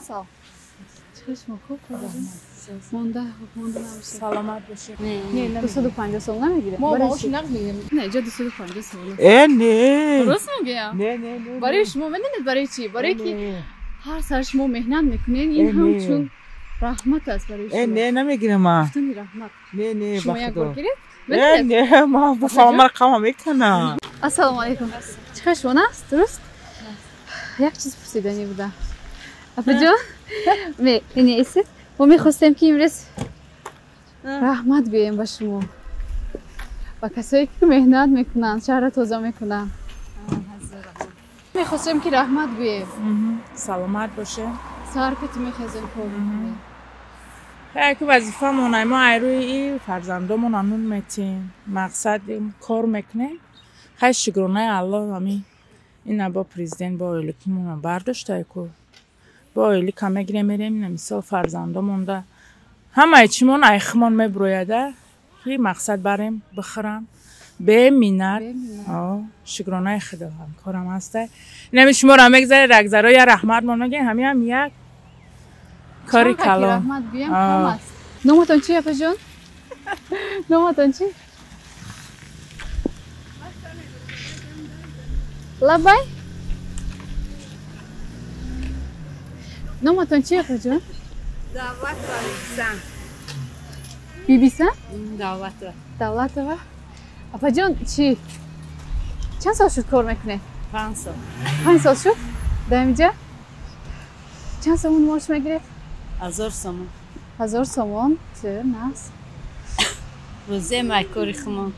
سال چشم خوب مونده نمیشه سلامت باشی. نه 250 سال نمیگیره ما باهاش نمیگیریم. نه اینجا 250 سال نه درست میگم نه برای شما میدونید برای چی برای که هر سر شما مهنت میکنین این هم چون رحمت است برای شما نه نمیگیرم ما گفتنی رحمت نه شما یک بار گیرید نه ما بفهم رقم میکنم السلام علیکم چه شما است درست یک چیز پرسیدنی بوده افا جان اینی است ما میخواستیم که امروز رحمت بیایم به شما و کسایی که مهنت میکنن شهر تازه میکنن میخواستیم که رحمت بیایم سلامت باشه. سهار که تو میخواستیم کار میکنیم که وظیفه مونه ما ایروی این فرزندامون انون میتیم مقصد کار میکنیم خیلی شکرانه الله همین این با پریزیدنت با ایلیکمون برداشته که با ایلیک همه گیره میریم نمیسا فرزندامون ده همه چیمون ایخمون میبرویده که مقصد بریم بخرم به مینت شکرانه خدا هم کارم هسته نمی شما را میگذاره رگذره یا رحمت ما نگه همین هم یک کاری کلام رحمت بیام کم است نومتان چی افا جان؟ نومتان چی؟ لبای؟ نومتان چی افا جان؟ دعوت و بیبیسن بیبیسن؟ دعوت و افا جان چی؟ چند سال شد کار میکنه؟ 5 سال 5 سال شد؟ در اینجا؟ چند سامون معاش میگیره؟ 1000 سومون 1000 سومون؟ چه ناس روزه مایکوری خمون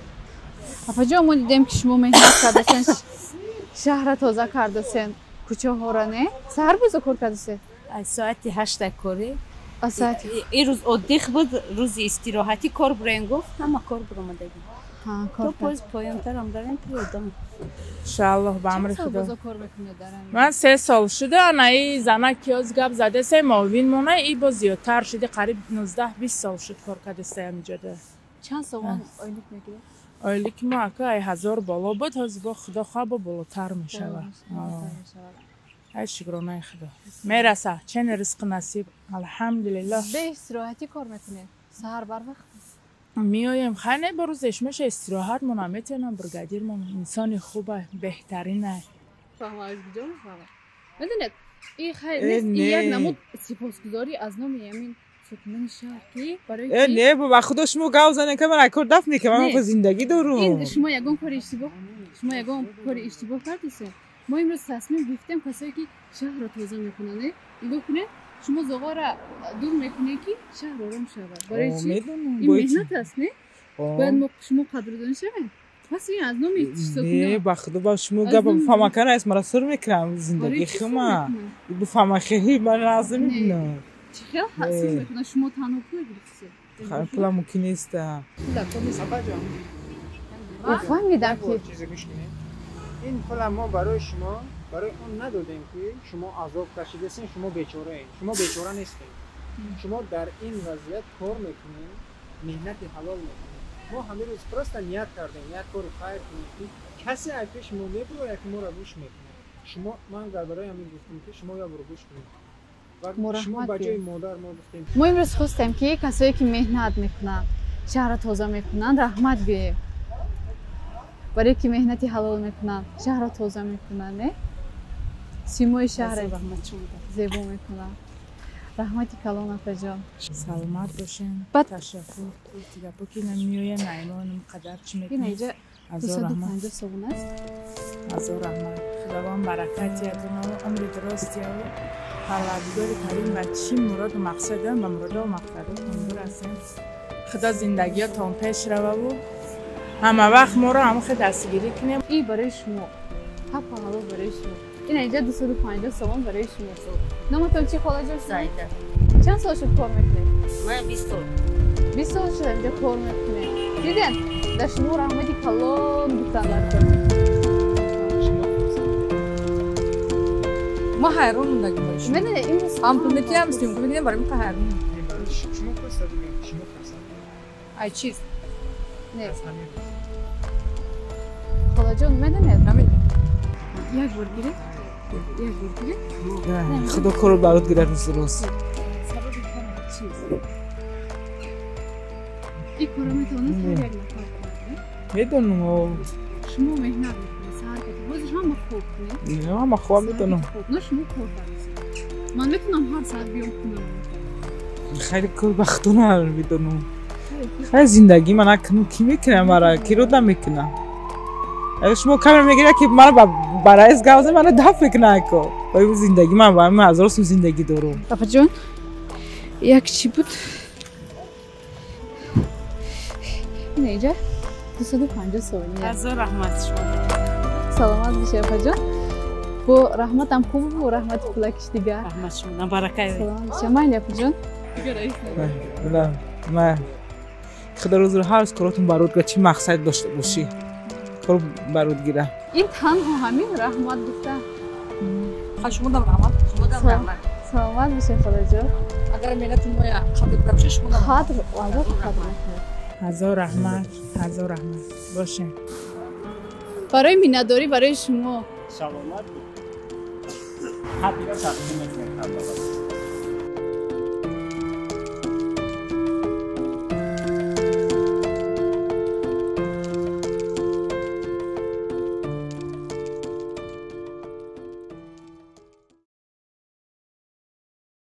افا جان ما دیدیم که شما مهنت کردین شهر تازه کردین کوچه ها را نه؟ سهر بوزا کار کردین؟ از ساعت 8 کاری ساعت این روز ادیخ بود روز استراحتی کار برین گفت همه کار برامدگی ها کار تو پایانتر هم داریم پیادم انشالله به امر چند سال خدا بوزا کار میکنه دارن؟ من 3 سال شده ای زنه کیاز گپ زده سه معاون مونه ای با زیادتر شده قریب 19-20 سال شد کار کرده سه اینجا ده چند سومون آیلیک میگیره؟ آیلیک ما اکا 1000 بالا بود از با خدا خواه با بالاتر میشود ای شکرانه خدا میرسه چه رزق نصیب الحمدلله به استراحتی کار میکنه سهر بر وقت میایم خانه با روزش میشه استراحت مون میتونم برگادیر مون انسان خوبه بهترینه فهم از کجا میفهمه میدونید این خیلی نیست یک نمود سپاسگزاری از نام یمین سکنن شهر کی برای کی نه بابا خودش مو گاوزنه که من کار دفت میکنم من خود زندگی دارم این شما یگان کار اشتباه کردید ما امروز تصمیم گرفتیم کسایی که شهر را تازه میکنن نگاه کنه شما زغا را دور میکنه که شهر آرام شود برای چی این مهنت است نه باید ما شما قدردان شویم پس این از نام نه با خدا با شما گپ بفهم کنه اسم مرا سر میکنم زندگی خما بفهم خیلی من لازم میدونم چی خیلی حسین میکنه شما تنها پول گرفتید خیلی پول ممکن نیست فهمیدم که این پول ما برای شما برای اون ندادیم که شما عذاب کشیدین شما بیچاره اید شما بیچاره نیستید شما در این وضعیت کار میکنید مهنت حلال میکنید ما همه روز پرست نیت کردیم یک کار خیر کنیم کسی از پیش ما میبره که ما را گوش میکنه شما من درباره همین گفتم که شما یا برو گوش کنید و شما بچه مادر ما گفتیم ما امروز خواستیم که کسایی که مهنت میکنن شهر تازه میکنن رحمت بیایم برای که مهنتی حلال میکنن شهر تازه میکنن نه سیمای شهر زیبا میکنن رحمتی کلان افا جان سلامت باشین تشکر دیگه پاکی نمیویه نایمانم قدر چی این میکنی اینجا 250 سومون است از رحمت خداوند برکتی اتون و عمر درستی و پروردگار کریم و چی مراد و مقصد و مراد و مقصدتون برسین خدا زندگیاتون پیش روه و همه وقت ما رو هم خیلی دستگیری کنیم این برای شما حق و حلال برای شما این اینجا 250 سومون برای شما نامتون چی خاله جان؟ سعیده چند سال شد کار میکنه؟ من 20 سال 20 سال شد اینجا کار میکنه دیدین در شما رحمتی کلان گفتن برکن ما حیران موندگیم برای شما میدونی این روز هم پولنکی هم استیم که میدونیم برای ما حیران شما پرست دیگه شما پرست ای چیز نه خاله جان میدونی نمیدونم یک بار گیره یک بار دیگه خدا کارو برات گیره روز روز سبب کارم چیست؟ این کارو میتونید هر یک نفر کنید. میدونم شما مهنت میکنید سهر کتید بازش هم خوب کنید. نه ما خوب میدونم نه شما کار کنید. من میتونم هر ساعت بیام کنم. خیلی کار بختونه میدونم خیلی زندگی من اکنون کی میکنه مرا کی رو نمیکنه اگه شما کامل میگیره که مرا برای از گاوزه منو دفع نکن باید زندگی من با همه هزار سو زندگی دارم بابا جان یک چی بود؟ این اینجا 250 ثانیه. هزار رحمت شما. سلامت بشه بابا جان. با رحمت هم خوبه و رحمت کلکش دیگه. رحمت شما برکت. سلامت بشه من بابا جان. دیگه رئیس نه من خدا روز رو هر کاراتون برات چی مقصد داشته باشی کار برات گیره این تنها همین رحمت گفته. شما دم رحمت شما دم رحمت سلامت بشه خدا جان. اگر ملت ما یا خاطر بشه شما دم خاطر والا خاطر هزار رحمت باشه برای مینداری برای شما سلامت حتی تقدیم میکنم